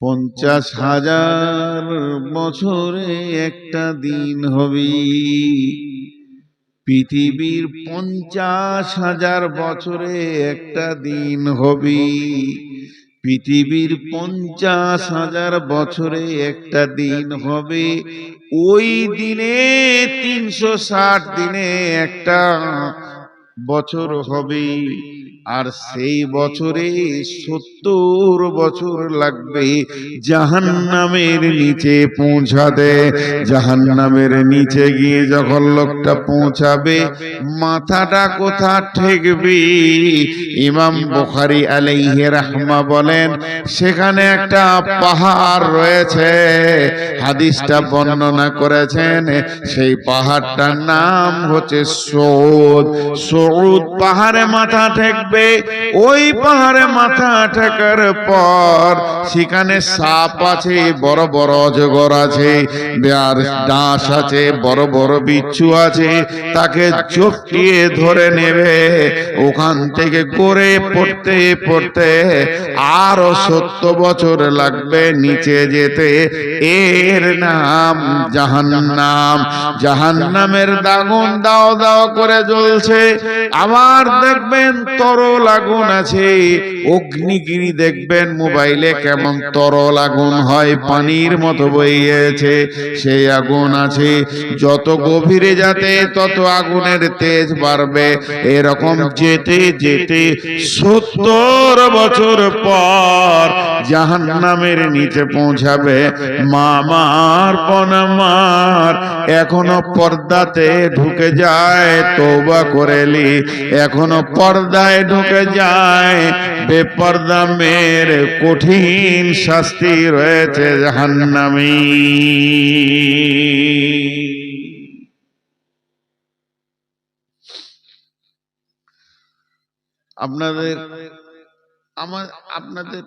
50,000 বছরে একটা দিন হবে। পৃথিবীর 50,000 বছরে একটা দিন হবে। পৃথিবীর 50,000 বছরে একটা দিন হবে। ওই দিনে 360 দিনে একটা বছর হবে। আর সেই বছরে 70 বছর লাগবে জাহান্নামের নিচে পৌঁছাতে। জাহান্নামের নিচে গিয়ে যখন লোকটা পৌঁছাবে, মাথাটা কোথা ঠেকবে? ইমাম বুখারী আলাইহি রাহমা বলেন, সেখানে একটা পাহাড় রয়েছে। হাদিসটা বর্ণনা করেছেন, সেই পাহাড়টার নাম হচ্ছে সৌদ। সৌদ পাহাড়ে মাথা ঠেকবে। ওই পাহাড়ে মাথা ঠেকার পর সেখানে সাপ আছে, বড় বড় অজগর আছে, আর ডাঁশ আছে, বড় বড় বিচ্ছু আছে। তাকে চপটিয়ে ধরে নেবে। ওখান থেকে করে পড়তে পড়তে আরো 70 বছর লাগবে নিচে যেতে। এর নাম জাহান্নাম। জাহান্নামের আগুন দাও দাও করে জ্বলছে। আবার দেখবেন তরল আগুন আছে। অগ্নিগিরি দেখবেন মোবাইলে কেমন তরল আগুন হয়, পানির মতো বইয়েছে, সেই আগুন আছে। যত গভীরে যাতে তত আগুনের তেজ বাড়বে। এরকম যেতে যেতে 70 বছর পর জাহান্নামের নিচে পৌঁছাবে। মামার পনামার এখনো পর্দাতে ঢুকে যায়, তওবা করেলি এখনো পর্দায় ঢুকে যায়। বেপর্দা মেয়ের কঠিন শাস্তি রয়েছে জাহান্নামী। আপনাদের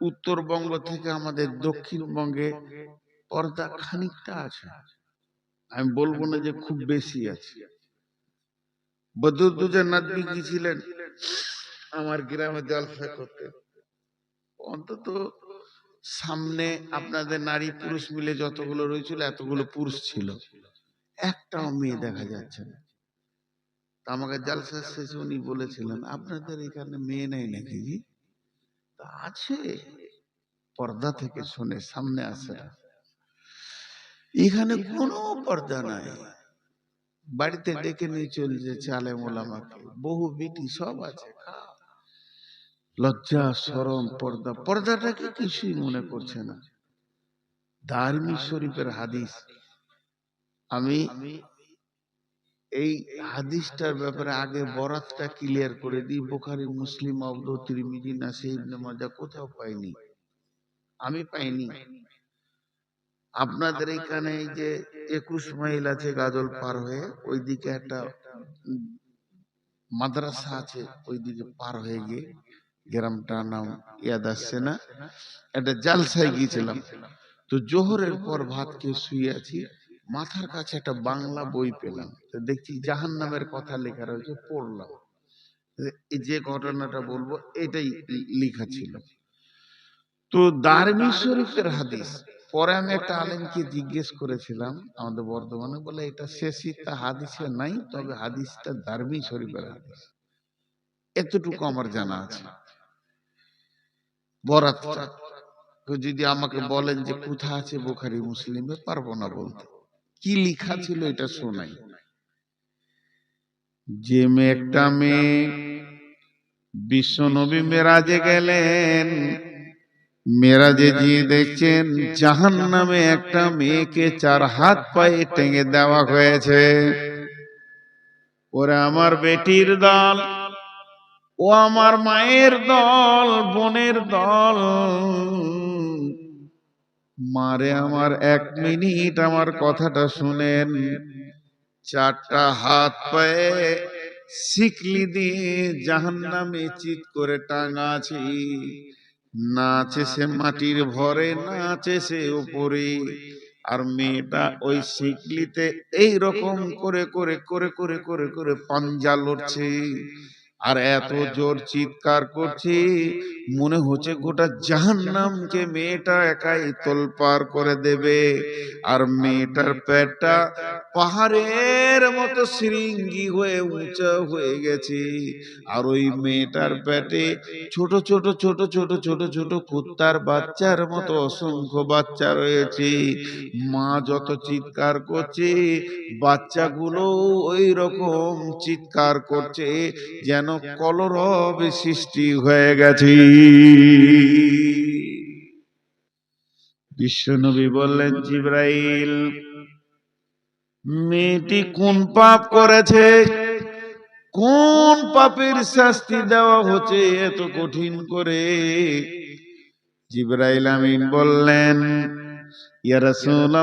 উত্তরবঙ্গ থেকে আমাদের দক্ষিণবঙ্গে পর্দা খানিকটা আছে, আমি বলবো না যে খুব বেশি আছে। বদরুদ্দোজা নাদবি গিয়েছিলেন আমার গ্রামে জলসা করতে। অন্তত সামনে আপনাদের নারী পুরুষ মিলে যতগুলো রয়েছিল এতগুলো পুরুষ ছিল, একটাও মেয়ে দেখা যাচ্ছে না। আমাকে জলসার শেষে উনি বলেছিলেন, আপনাদের এখানে মেয়ে নেই নাকি? আছে, পর্দা থেকে শুনে সামনে আসে না। এখানে কোনো পর্দা নাই। বাড়িতে ডেকে নিয়ে চলছে আলেম ওলামাকে, বহু বিটি সব আছে। লজ্জা শরম পর্দা, পর্দাটাকে কিছুই মনে করছে না। দারমি শরীফের হাদিস, আমি এই হাদিসটার ব্যাপারে আগে বরাতটা ক্লিয়ার করে দিই। বুখারী, মুসলিম, আবু তিরমিজি, নাসাঈ, ইবনে মাজাহ কোথাও পাইনি, আমি পাইনি। আপনাদের এখানে এই যে 21 মাইল আছে গাজল পার হয়ে, ওইদিকে একটা মাদ্রাসা আছে, ওইদিকে পার হয়ে গিয়ে গ্রামটার নাম ইয়াদ আসছে না, একটা জালসায় গিয়েছিলাম। তো জোহরের পর ভাত খেয়ে শুয়ে আছি, মাথার কাছে একটা বাংলা বই পেলাম। তো দেখছি জাহান্নামের কথা লেখা রয়েছে, পড়লাম। এই যে ঘটনাটা বলবো এটাই লেখা ছিল। তো দারমি শরীফের হাদিস। পরে আমি একটা আলেমকে জিজ্ঞেস করেছিলাম আমাদের বর্ধমানে, বলে এটা শেষিতা হাদিসে নাই, তবে হাদিসটা দারমি শরীফের হাদিস। এতটুকু আমার জানা আছে। বরাতটা যদি আমাকে বলেন যে কোথা আছে বুখারী মুসলিমে, পারবো না বলতে। কি লেখা ছিল এটা শোনাই। যে একটা মেয়ে বিশ্বনবী মেরাজে গেলেন, মেরাজে গিয়ে দেখছেন জাহান্নামে একটা মেয়েকে 4 হাত পায়ে টেঙে দেওয়া হয়েছে। ওরে আমার বেটির দল, ও আমার মায়ের দল, বোনের দল, মারে আমার 1 মিনিট আমার কথাটা শুনেন। 4টা হাত পায়ে শিকলি দিয়ে জাহান্নামে চিৎ করে টাঙা আছে। না আছে সে মাটির ভরে, না আছে সে উপরে। আর মেয়েটা ওই শিকলিতে এই রকম করে করে করে করে করে করে পাঞ্জা লড়ছে। আর এত জোর চিৎকার করছে, মনে হচ্ছে গোটা জাহান্নামকে মেয়েটা একাই তোলপাড় করে দেবে। আর মেয়েটার পেটটা পাহাড়ের মতো শৃঙ্গি হয়ে উঁচা হয়ে গেছে। আর ওই মেয়েটার পেটে ছোট ছোট ছোট ছোট ছোট ছোট কুত্তার বাচ্চার মতো অসংখ্য বাচ্চা রয়েছে। মা যত চিৎকার করছে, বাচ্চাগুলো ওই রকম চিৎকার করছে, যেন কলরব সৃষ্টি হয়ে গেছে। বিশ্বনবী বললেন, জিবরাইল, মেয়েটি কোন পাপ করেছে? কোন পাপের শাস্তি দেওয়া হচ্ছে এত কঠিন করে? জিবরাইল আমিন বললেন, ইয়া রাসূলুল্লাহ,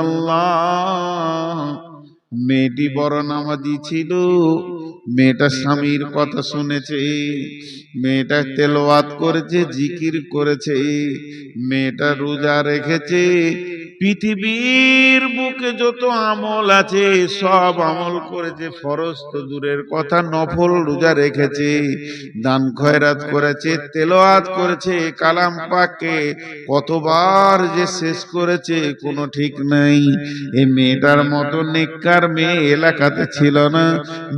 মেয়েটি বড় নামাজি ছিল, মেয়েটা স্বামীর কথা শুনেছে, মেয়েটা তেলাওয়াত করেছে, জিকির করেছে, মেয়েটা রোজা রেখেছে, পৃথিবীর বুকে যত আমল আছে সব আমল করেছে, ফরজ তো দূরের কথা, নফল রোজা রেখেছে, দান খয়রাত করেছে, তেলাওয়াত করেছে, কালাম পাককে কতবার যে শেষ করেছে কোনো ঠিক নাই। এই মেয়েটার মতো নেককার মেয়ে এলাকাতে ছিল না।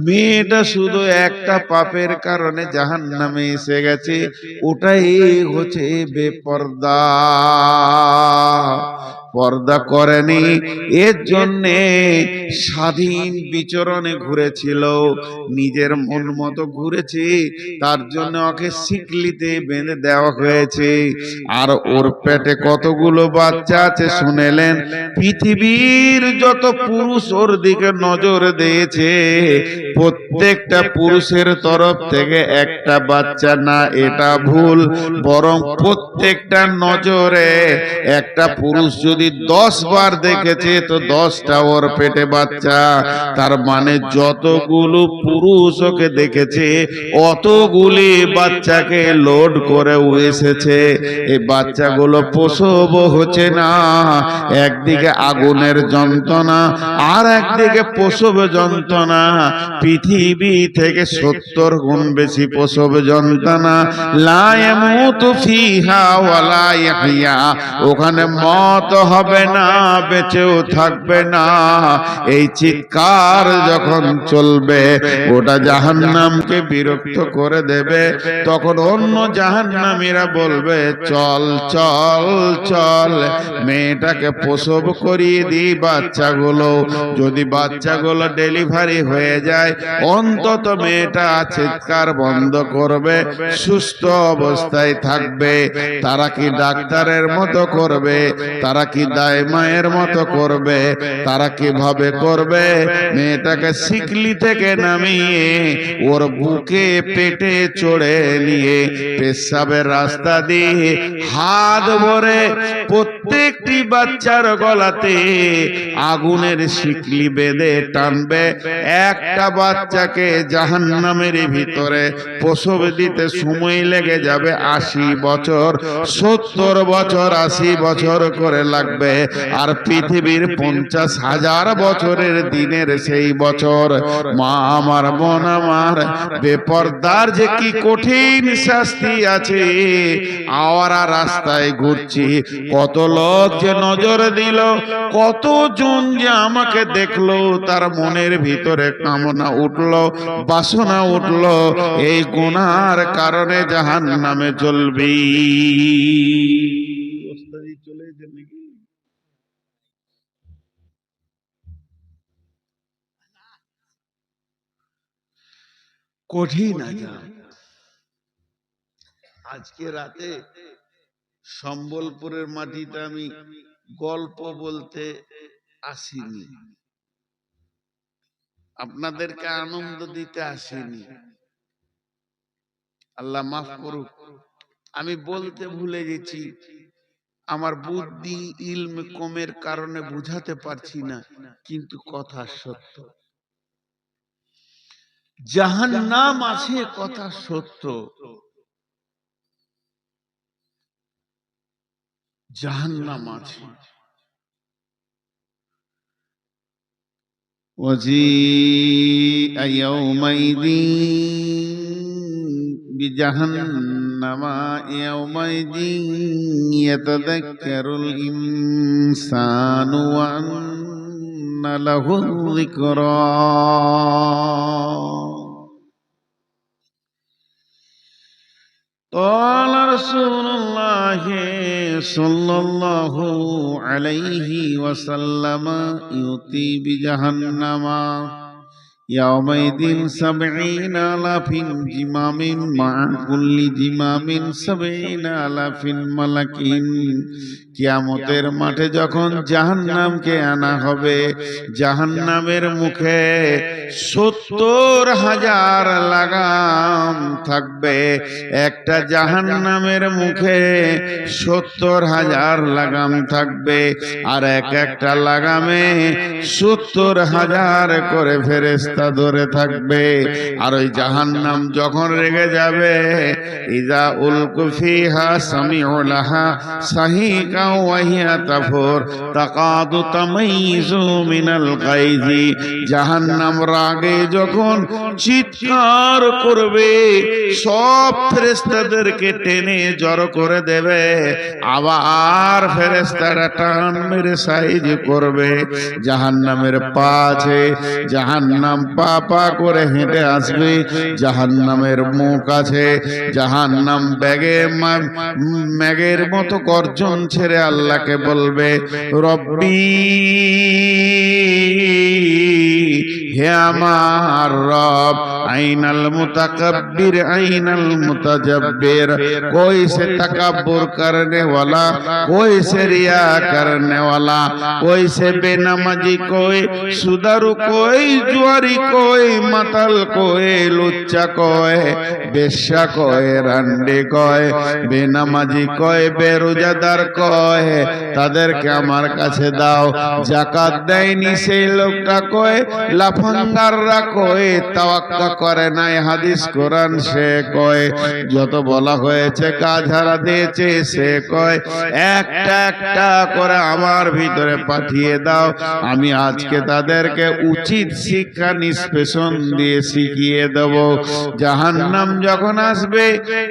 মেয়েটা শুধু একটা পাপের কারণে জাহান্নামে এসে গেছে, ওটাই হচ্ছে বেপরদা। পর্দা করেনি, এর জন্যে স্বাধীন বিচরণে ঘুরেছিল, নিজের মন মতো ঘুরেছে, তার জন্য ওকে সিকলিতে বেঁধে দেওয়া হয়েছে। আর ওর পেটে কতগুলো বাচ্চা আছে শুনেলেন? পৃথিবীর যত পুরুষ ওর দিকে নজর দিয়েছে, প্রত্যেকটা পুরুষের তরফ থেকে একটা বাচ্চা না, এটা ভুল, বরং প্রত্যেকটা নজরে একটা পুরুষ যদি 10 বার দেখেছে তো 10টা ওর পেটে বাচ্চা। তার মানে যতগুলো পুরুষ ওকে দেখেছে অতগুলি বাচ্চাকে লোড করে এসেছে। এই বাচ্চাগুলো প্রসব হচ্ছে না, একদিকে আগুনের যন্ত্রণা আর একদিকে প্রসব যন্ত্রণা, পৃথিবী থেকে 70 গুণ বেশি প্রসব যন্ত্রণা। লা ইয়ামুতু ফিহা ওয়ালা ইয়াহইয়া, ওখানে মত হবে না, বেঁচেও থাকবে না। এই চিৎকার যখন চলবে ওটা জাহান্নামকে বিরক্ত করে দেবে। তখন অন্য জাহান্নামীরা বলবে, চল চল চল, মেয়েটাকে প্রসব করিয়ে দিই বাচ্চাগুলো। যদি বাচ্চাগুলো ডেলিভারি হয়ে যায়, অন্তত মেয়েটা চিৎকার বন্ধ করবে, সুস্থ অবস্থায় থাকবে। তারা কি ডাক্তারের মতো করবে? তারা কি দায় মায়ের মতো করবে? তারা কিভাবে করবে? মেয়েটাকে সিকলি থেকে নামিয়ে ওর বুকে পেটে চড়ে নিয়ে পেশাবের রাস্তা দিয়ে হাত ভরে প্রত্যেকটি বাচ্চার গলাতে আগুনের শিকলি বেঁধে টানবে। একটা বাচ্চাকে জাহান্নামের ভিতরে প্রসব দিতে সময় লেগে যাবে 80 বছর, 70 বছর, 80 বছর করে লাগবে। আর পৃথিবীর 50,000 বছরের দিনের সেই বছর। মা আমার, বোন আমার, বেপরদার যে কি কঠিন শাস্তি আছে। আওয়ারা রাস্তায় ঘুরছি, কত লোক যে নজর দিল, কতজন যে আমাকে দেখলো, তার মনের ভিতরে কামনা উঠলো, বাসনা উঠলো, এই গুনার কারণে জাহান্নামে চলবি। কঠিন আযাব। আজকে রাতে সম্বলপুরের মাটিতে আমি গল্প বলতে আসিনি, আপনাদেরকে আনন্দ দিতে আসিনি, আল্লাহ মাফ করুক। আমি বলতে ভুলে গেছি, আমার বুদ্ধি ইলম কমের কারণে বুঝাতে পারছি না, কিন্তু কথা সত্য। জাহান্নাম আছে, কথা সত্য। জাহান্নাম আছে। وجيء يومئذ বিজাহান্নামা ইয়াউমাইদিন ইয়াতাযাক্কারুল ইনসানু ওয়া আন্না লাহু যিকরা। قال رسول الله صلى الله عليه وسلم يؤتي بجهنم يومئذ 70,000 زمام مع كل زمام 70,000 ملك। কিয়ামতের মাঠে যখন জাহান্নামকে আনা হবে, জাহান্নামের মুখে 70,000 লাগাম থাকবে। একটা জাহান্নামের মুখে 70,000 লাগাম থাকবে, আর একটা লাগামে 70,000 করে ফেরেশতা ধরে থাকবে। আর ওই জাহান্নাম যখন রেগে যাবে, ইজা উলকু ফিহা সামিউ লাহা সাহিকা ওয়াহিয়া তাফুর তাকাদু তামাইযু মিনাল গায়জি। জাহান্নাম রাগে যখন চিৎকার করবে, সব ফেরেশতাদেরকে টেনে জড়ো করে দেবে, আবার ফেরেশতারা টান মেরে সাইজ করবে। জাহান্নামের পা আছে, জাহান্নাম পা পা করে হেঁটে আসবে। জাহান্নামের মুখ আছে, জাহান্নাম ম্যাগের মতো গর্জন ছেড়ে আল্লাহকে বলবে, রব্বি, হে আমার রব, আইনাল মুতাকাব্বির আইনাল মুতাজাব্বির। कोई से तकब्बुर करने वाला, कोई से रिया करने वाला, कोई से बेनमाजी, कोई सुदारू, कोई जुआरी, कोई मतल, कोई लुच्चा, कोई बेश्या, कोई रंडी, कोई बेनमाजी, कोई बेरोजादार, कोई তাদেরকে আমার কাছে দাও। যাকাত দেয়নি সেই লোকটা কয়, লাফাঙ্গাররা কয়, তাওয়াক্কা করে নাই হাদিস কোরআন সে কয়, যত বলা হয়েছে গাধারা দিয়েছে সে কয়, একটা একটা করে আমার ভিতরে পাঠিয়ে দাও। আমি আজকে তাদেরকে উচিত শিক্ষা নিষ্পেষণ দিয়ে শিখিয়ে দেব। জাহান্নাম যখন আসবে,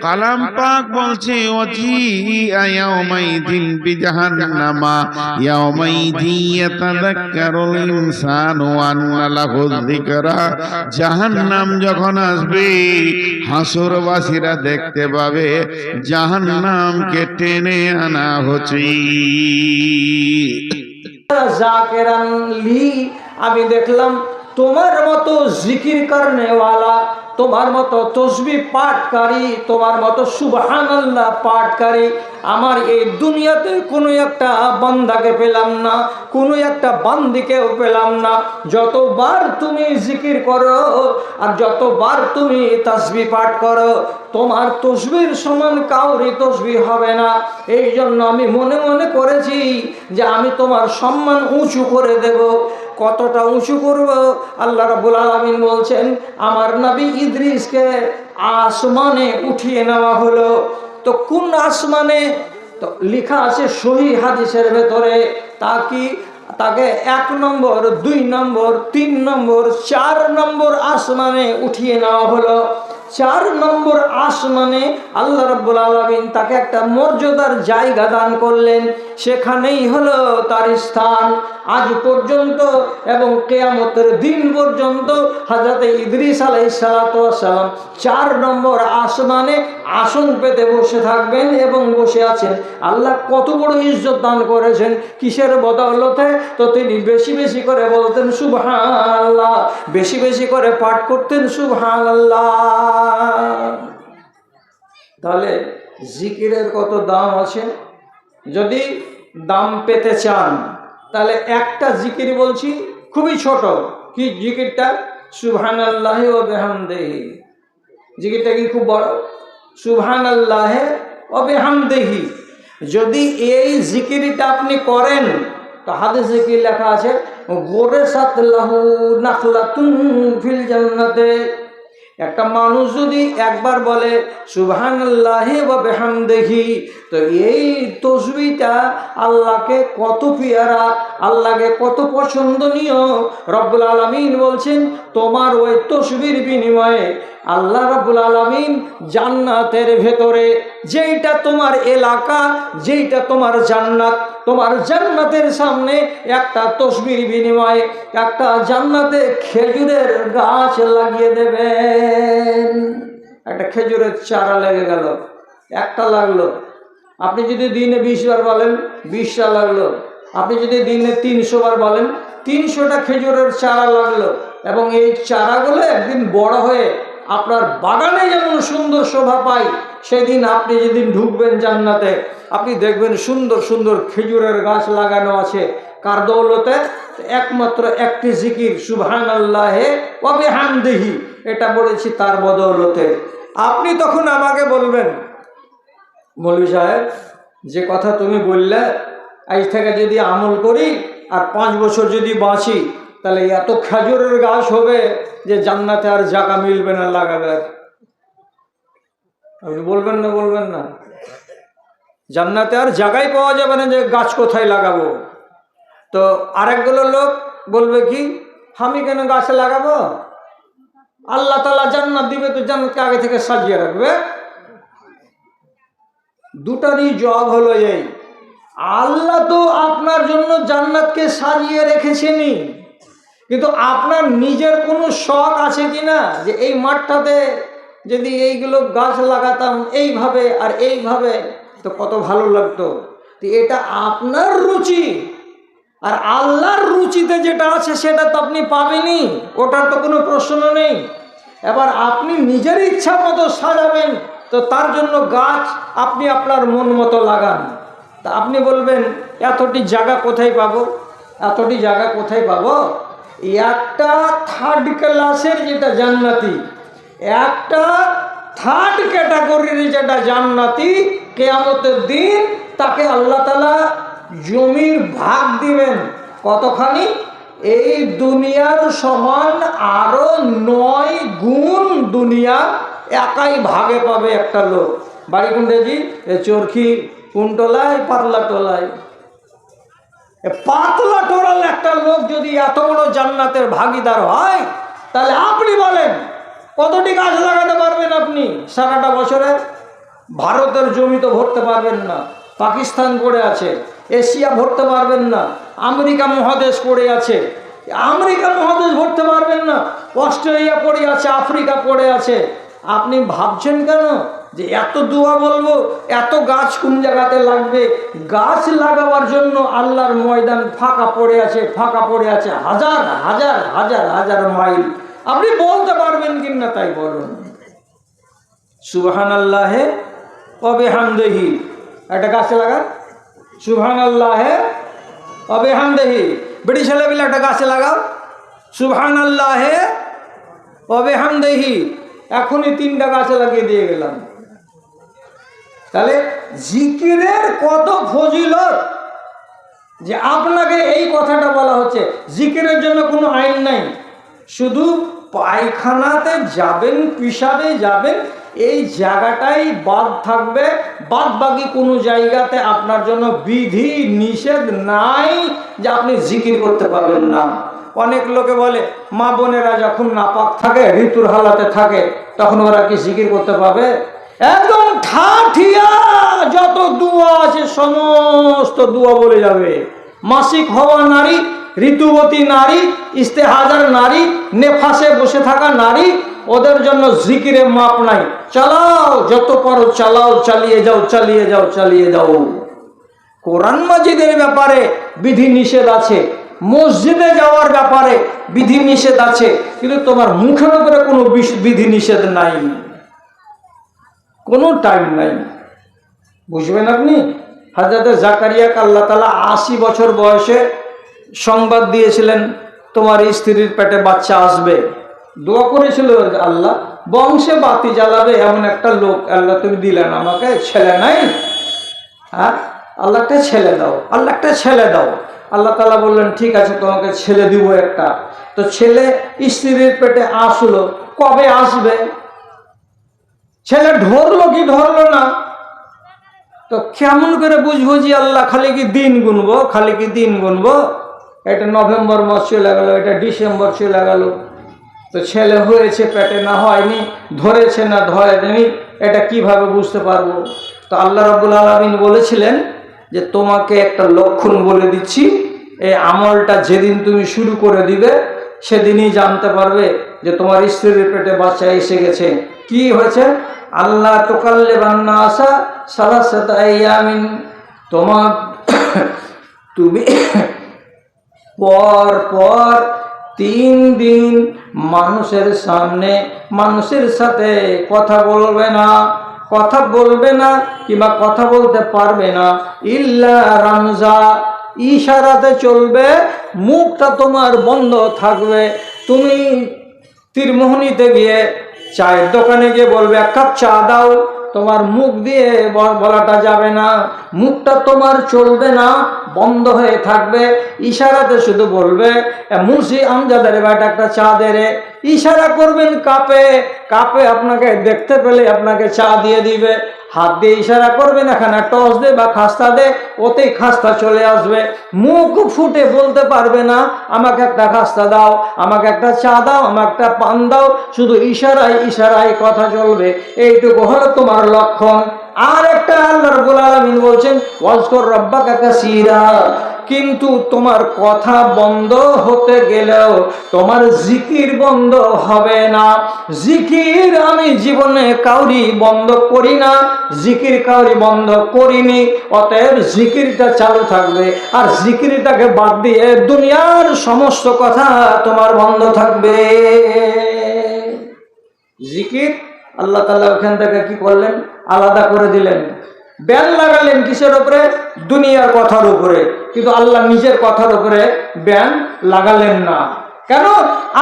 কালাম পাক বলছে, ওজি ইয়াউমাইদিন বিজাহান্নামা ইয়াউমাইদিন ইয়াতাযাক্কারুল ইনসানু ওয়া আন্না লাহু যিকরা। জাহান্নাম যখন আসবে, হাসরবাসীরা দেখতে পাবে জাহান্নামকে টেনে আনা হচ্ছে। জাকিরান লি, আমি দেখলাম তোমার মতো জিকির করনেওয়ালা, তোমার মতো তসবিহ পাঠকারী, তোমার মতো সুবহানাল্লাহ পাঠকারী আমার এই দুনিয়াতে কোনো একটা বান্দাকে পেলাম না, কোনো একটা বান্দিকেও পেলাম না। যতবার তুমি জিকির করো আর যতবার তুমি তাসবিহ পাঠ করো, তোমার তসবির সমান কাউরি তসবিহ হবে না। এই জন্য আমি মনে মনে করেছি যে আমি তোমার সম্মান উঁচু করে দেব। কতটা উঁচু করব? আল্লাহ রাব্বুল আলামিন বলছেন, আমার নবী ইদ্রিসকে আসমানে উঠিয়ে নেওয়া হলো। তো কোন আসমানে? তো লেখা আছে সহিহ হাদিসের ভেতরে, তাকে 1 নম্বর, 2 নম্বর, 3 নম্বর, 4 নম্বর আসমানে উঠিয়ে নেওয়া হলো। 4 নম্বর আসমানে আল্লাহ রাব্বুল আলামিন তাকে একটা মর্যাদার জায়গা দান করলেন, সেখানেই হলো তার স্থান। আজ পর্যন্ত এবং কিয়ামতের দিন পর্যন্ত হযরত ইদ্রিস আলাইহিস সালাতু ওয়াস সালাম 4 নম্বর আসমানে আসন পেতে বসে থাকবেন এবং বসে আছেন। আল্লাহ কত বড় ইজ্জত দান করেছেন, কিসের বদৌলতে? তো তিনি বেশি বেশি করে বলতেন সুবহানাল্লাহ, বেশি বেশি করে পাঠ করতেন সুবহানাল্লাহ। তাহলে জিকিরের কত দাম আছে। যদি দাম পেতে চান তাহলে একটা জিকির বলছি, খুবই ছোট। কি জিকিরটা? সুবহানাল্লাহি ওয়া বিহামদিহি। জিকিরটা কি খুব বড়? সুবহানাল্লাহি ওয়া বিহামদিহি। যদি এই জিকিরটা আপনি করেন, তো হাদিসে কি লেখা আছে? গোরেসাত লাহু নাখলাতুন ফিল জান্নাতে। একটা মানুষ যদি একবার বলে সুবহানাল্লাহি ওয়া বিহামদিহি, তো এই তাসবিহটা আল্লাহকে কত পিয়ারা, আল্লাহকে কত পছন্দনীয়। রব্বুল আলামিন বলছেন, তোমার ওই তাসবিহর বিনিময়ে আল্লাহ রাব্বুল আলামিন জান্নাতের ভেতরে, যেইটা তোমার এলাকা, যেইটা তোমার জান্নাত, তোমার জান্নাতের সামনে একটা তসবির বিনিময়ে একটা জান্নাতে খেজুরের গাছ লাগিয়ে দেবেন। একটা খেজুরের চারা লেগে গেল, একটা লাগলো। আপনি যদি দিনে 20 বার বলেন 20টা লাগলো। আপনি যদি দিনে 300 বার বলেন 300টা খেজুরের চারা লাগলো। এবং এই চারাগুলো একদিন বড় হয়ে আপনার বাগানে যেমন সুন্দর শোভা পায়, সেদিন আপনি যেদিন ঢুকবেন জান্নাতে, আপনি দেখবেন সুন্দর সুন্দর খেজুরের গাছ লাগানো আছে। কার দৌলতে? একমাত্র একটি জিকির, সুবহানাল্লাহি ওয়া বিহামদিহি, এটা বলেছি তার বদৌলতে। আপনি তখন আমাকে বলবেন, মৌলভী সাহেব, যে কথা তুমি বললে, আজ থেকে যদি আমল করি আর 5 বছর যদি বাঁচি, তাহলে এত খেজুরের গাছ হবে যে জান্নাতে আর জায়গা মিলবে না লাগাবে। আপনি বলবেন না? বলবেন না? জান্নাতে আর জায়গাই পাওয়া যাবে না যে গাছ কোথায় লাগাবো। তো আরেকগুলো লোক বলবে কি, আমি কেন গাছে লাগাবো? আল্লাহ তাআলা জান্নাত দিবে, তো জান্নাতকে আগে থেকে সাজিয়ে রাখবে। দুটারই জবাব হলো এই, আল্লাহ তো আপনার জন্য জান্নাতকে সাজিয়ে রেখেছেনই, কিন্তু আপনার নিজের কোনো শখ আছে কিনা যে এই মাঠটাতে যদি এইগুলো গাছ লাগাতাম এইভাবে আর এইভাবে, তো কত ভালো লাগতো। তো এটা আপনার রুচি, আর আল্লাহর রুচিতে যেটা আছে সেটা তো আপনি পাবেনই, ওটার তো কোনো প্রশ্ন নেই। এবার আপনি নিজের ইচ্ছা মতো সাজাবেন, তো তার জন্য গাছ আপনি আপনার মন মতো লাগান। তা আপনি বলবেন এতটি জায়গা কোথায় পাবো? এতটি জায়গা কোথায় পাবো? একটা 3rd ক্লাসের যেটা জান্নাতি, একটা 3rd ক্যাটাগরির যেটা জান্নাতি, কিয়ামতের দিন তাকে আল্লাহ তাআলা জমির ভাগ দিবেন। কতখানি? এই দুনিয়ার সমান আরো 9 গুণ দুনিয়া একাই ভাগে পাবে একটা লোক। বাড়ি কোনটা জি? চরখি কুনটোলায়, পাতলা টোলায়। পাতলা টোলাল একটা লোক যদি এত বড় জান্নাতের ভাগীদার হয়, তাহলে আপনি বলেন কতটি গাছ লাগাতে পারবেন আপনি সারাটা বছরে? ভারতের জমি তো ভরতে পারবেন না, পাকিস্তান পড়ে আছে। এশিয়া ভরতে পারবেন না, আমেরিকা মহাদেশ পড়ে আছে। আমেরিকা মহাদেশ ভরতে পারবেন না, অস্ট্রেলিয়া পড়ে আছে, আফ্রিকা পড়ে আছে। আপনি ভাবছেন কেন যে এত দোয়া বলবো, এত গাছ কোন জায়গাতে লাগবে? গাছ লাগাবার জন্য আল্লাহর ময়দান ফাঁকা পড়ে আছে, ফাঁকা পড়ে আছে হাজার হাজার হাজার হাজার মাইল। আপনি বলতে পারবেন কিনা তাই বলুন। সুবহানাল্লাহি ওয়া বিহামদিহি, একটা গাছ লাগান। সুবহানাল্লাহি ওয়া বিহামদিহি। বেটি ছেলেপিলে একটা গাছে লাগাও, সুবহানাল্লাহি ওয়া বিহামদিহি। এখনই 3টা গাছে লাগিয়ে দিয়ে গেলাম। তাহলে জিকিরের কত ফজিলত, যে আপনাকে এই কথাটা বলা হচ্ছে। জিকিরের জন্য কোনো আইন নাই, শুধু পায়খানাতে যাবেন, পিসাবে যাবেন, এই জায়গাটাই বাদ থাকবে। বাদ বাকি কোনো জায়গাতে আপনার জন্য বিধি নিষেধ নাই যে আপনি জিকির করতে পারবেন না। অনেক লোকে বলে মা বোনেরা যখন নাপাক থাকে, ঋতুর হালাতে থাকে, তখন ওরা কি জিকির করতে পাবে? একদম ঠাঠিয়া যত দুয়া আছে সমস্ত দুয়া বলে যাবে। মাসিক হওয়া নারী, ঋতুবতী নারী, ইস্তেহাজার নারী, নেফাসে বসে থাকা নারী, ওদের জন্য জিকিরে মাপ নাই। চালাও, যত পারো চালাও, চালিয়ে যাও, চালিয়ে যাও, চালিয়ে যাও। কোরআন মাজিদের ব্যাপারে বিধি নিষেধ আছে, মসজিদে যাওয়ার ব্যাপারে বিধি নিষেধ আছে, কিন্তু তোমার মুখের উপরে কোনো বিধি নিষেধ নাই, কোনো টাইম নাই। বুঝবেন আপনি? হযরত জাকারিয়াকে আল্লাহ তাআলা 80 বছর বয়সে সংবাদ দিয়েছিলেন তোমার স্ত্রীর পেটে বাচ্চা আসবে। দোয়া করেছিল আল্লাহ, বংশে বাতি জ্বালাবে এমন একটা লোক আল্লাহ তুমি দিলেন আমাকে, ছেলে নাই। হ্যাঁ, আল্লাহ একটা ছেলে দাও, আল্লাহ একটা ছেলে দাও। আল্লাহ তাআলা বললেন ঠিক আছে, তোমাকে ছেলে দিব একটা। তো ছেলে স্ত্রীর পেটে আসলো, কবে আসবে? ছেলে ধরলো কি ধরলো না? তো কেমন করে বুঝবো যে আল্লাহ খালি কি দিন গুনবো, খালি কি দিন গুনবো? এটা নভেম্বর মাস চলে গেল, এটা ডিসেম্বর চলে গেল, তো ছেলে হয়েছে পেটে না হয়নি, ধরেছে না ধরেনি, এটা কিভাবে বুঝতে পারবো? তো আল্লাহ রাব্বুল আলামিন বলেছিলেন যে তোমাকে একটা লক্ষণ বলে দিচ্ছি, এই আমলটা যেদিন তুমি শুরু করে দিবে সেদিনই জানতে পারবে যে তোমার স্ত্রীর পেটে বাচ্চা এসে গেছে। কি হয়েছে? আল্লাহ তুকাল্লিবান নাসা সালাসাতা আইয়ামিন, তোমার তুমি পর পর 3 দিন মানুষের সামনে মানুষের সাথে কথা বলবে না, কিংবা কথা বলতে পারবে না, ইল্লা রামজা, ইশারাতে চলবে, মুখটা তোমার বন্ধ থাকবে। তুমি তীরমোহনীতে গিয়ে চায়ের দোকানে গিয়ে বলবে 1 কাপ চা দাও, তোমার মুখ দিয়ে বলাটা যাবে না, মুখটা তোমার চলবে না, বন্ধ হয়ে থাকবে। ইশারাতে শুধু বলবে মুন্সি আমজাদের বাড়িতে একটা চা দে রে, ইশারা করবেন কাপে, কাপে আপনাকে দেখতে পেলে আপনাকে চা দিয়ে দিবে। হাত দিয়ে ইশারা করবেন এখানে টস দে বা খাস্তা দে, ওতেই খাস্তা চলে আসবে। মুখ ফুটে বলতে পারবে না আমাকে একটা খাস্তা দাও, আমাকে একটা চা দাও, আমাকে একটা পান দাও, শুধু ইশারায় ইশারায় কথা চলবে। এইটুকু হলো তোমার লক্ষণ। আর একটা আল্লাহ রাব্বুল আলামিন বলছেন ওয়াজকুর রাব্বাকা কাসীরা, কিন্তু তোমার কথা বন্ধ হতে গেলেও তোমার জিকির বন্ধ হবে না। জিকির আমি জীবনে কাউরি বন্ধ করি না, জিকির কাউরি বন্ধ করিনি, অতএব জিকিরটা চালু থাকবে। আর জিকিরটাকে বাদ দিয়ে দুনিয়ার সমস্ত কথা তোমার বন্ধ থাকবে। জিকির আল্লাহ তাআলা ওখান থেকে কি করলেন? আলাদা করে দিলেন। ব্যান লাগালেন কিসের উপরে? দুনিয়ার কথার উপরে, কিন্তু আল্লাহ নিজের কথার উপরে ব্যান লাগালেন না। কেন?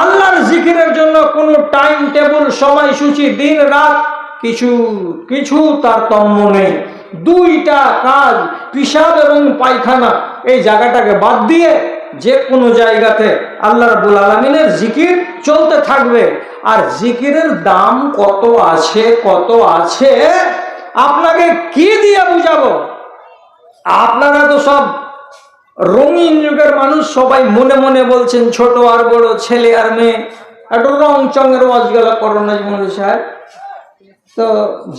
আল্লাহর জিকিরের জন্য কোনো টাইম টেবিল, সময়সূচি, দিন রাত কিছু তারতম্য নেই। 2টা কাজ, পেশাব এবং পায়খানা, এই জায়গাটাকে বাদ দিয়ে যে কোনো জায়গাতে আল্লাহ রাব্বুল আলামিনের জিকির চলতে থাকবে। আর জিকিরের দাম কত আছে আপনাকে কি দিয়ে বুঝাবো? আপনারা তো সব রঙিন যুগের মানুষ, সবাই মনে মনে বলছেন ছোট আর বড়, ছেলে আর মেয়ে, একটু রং চঙের ওয়াজ গেলা করোনা জীবন সাহেব। তো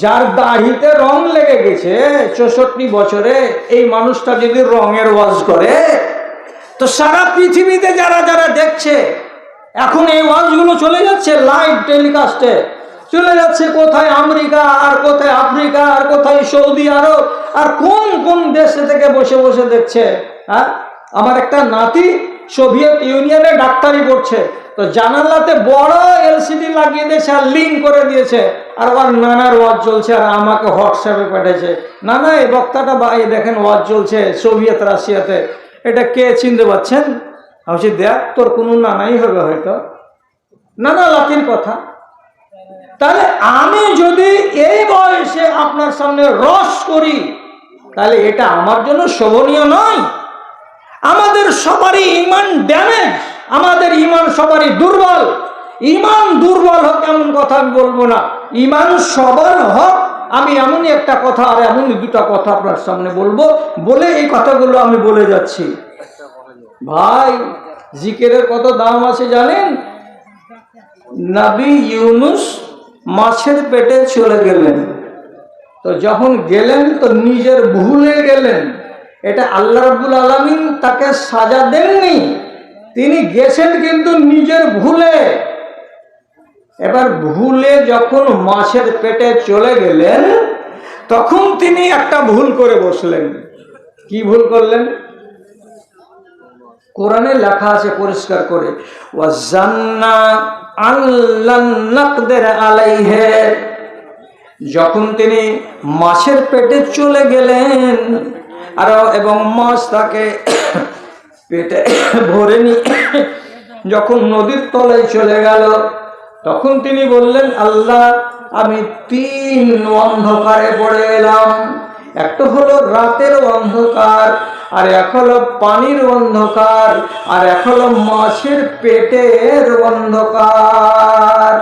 যার দাড়িতে রং লেগে গেছে 64 বছরে, এই মানুষটা যদি রঙের ওয়াজ করে, তো সারা পৃথিবীতে যারা যারা দেখছে, এখন এই ওয়াজগুলো চলে যাচ্ছে লাইভ টেলিকাস্টে, চলে যাচ্ছে কোথায় আমেরিকা, আর কোথায় আফ্রিকা, আর কোথায় সৌদি আরব, আর কোন কোন দেশ থেকে বসে বসে দেখছে। হ্যাঁ, আমার একটা নাতি সোভিয়েত ইউনিয়নে ডাক্তারি পড়ছে, তো জানালাতে বড় এলসিডি লাগিয়ে দিয়েছে আর লিঙ্ক করে দিয়েছে, আর আবার নানার ওয়াজ চলছে, আর আমাকে হোয়াটসঅ্যাপে পাঠিয়েছে, নানা এই বক্তাটা বা এই দেখেন ওয়াজ চলছে সোভিয়েত রাশিয়াতে, এটা কে চিনতে পারছেন? আমি বলছি দেখ তোর কোনো নানাই হবে হয়তো, নানা লাতিন কথা। তাহলে আমি যদি এই বয়সে আপনার সামনে রস করি, তাহলে এটা আমার জন্য শোভনীয় নয়। আমাদের সবারই ইমান ড্যামেজ, আমাদের ইমান সবারই দুর্বল। ইমান দুর্বল হোক এমন কথা আমি বলবো না, ইমান সবার হোক। আমি এমনই একটা কথা আর এমনই 2টা কথা আপনার সামনে বলবো, বলে এই কথাগুলো আমি বলে যাচ্ছি। ভাই, জিকিরের কত দাম আছে জানেন? নবী ইউনুস মাছের পেটে চলে গেলেন, তো যখন গেলেন তো নিজের ভুলে গেলেন। এটা আল্লাহ রাব্বুল আলামিন তাকে সাজা দেননি, তিনি গেছেন কিন্তু নিজের ভুলে। এবার ভুলে যখন মাছের পেটে চলে গেলেন, তখন তিনি একটা ভুল করে বসলেন। কি ভুল করলেন? কোরআনে লেখা আছে পরিষ্কার করে, ওয়াজান্না আল্লান নাকদির আলাইহি, যখন তিনি মাছের পেটে চলে গেলেন আর এবং মাছ তাকে পেটে ভরে নিয়ে যখন নদীর তলায় চলে গেল, তখন তিনি বললেন আল্লাহ আমি 3 অন্ধকারে পড়ে এলাম। একটা হলো রাতের অন্ধকার, আর এক হলো পানির অন্ধকার, আর এক হলো মাছের পেটের অন্ধকার।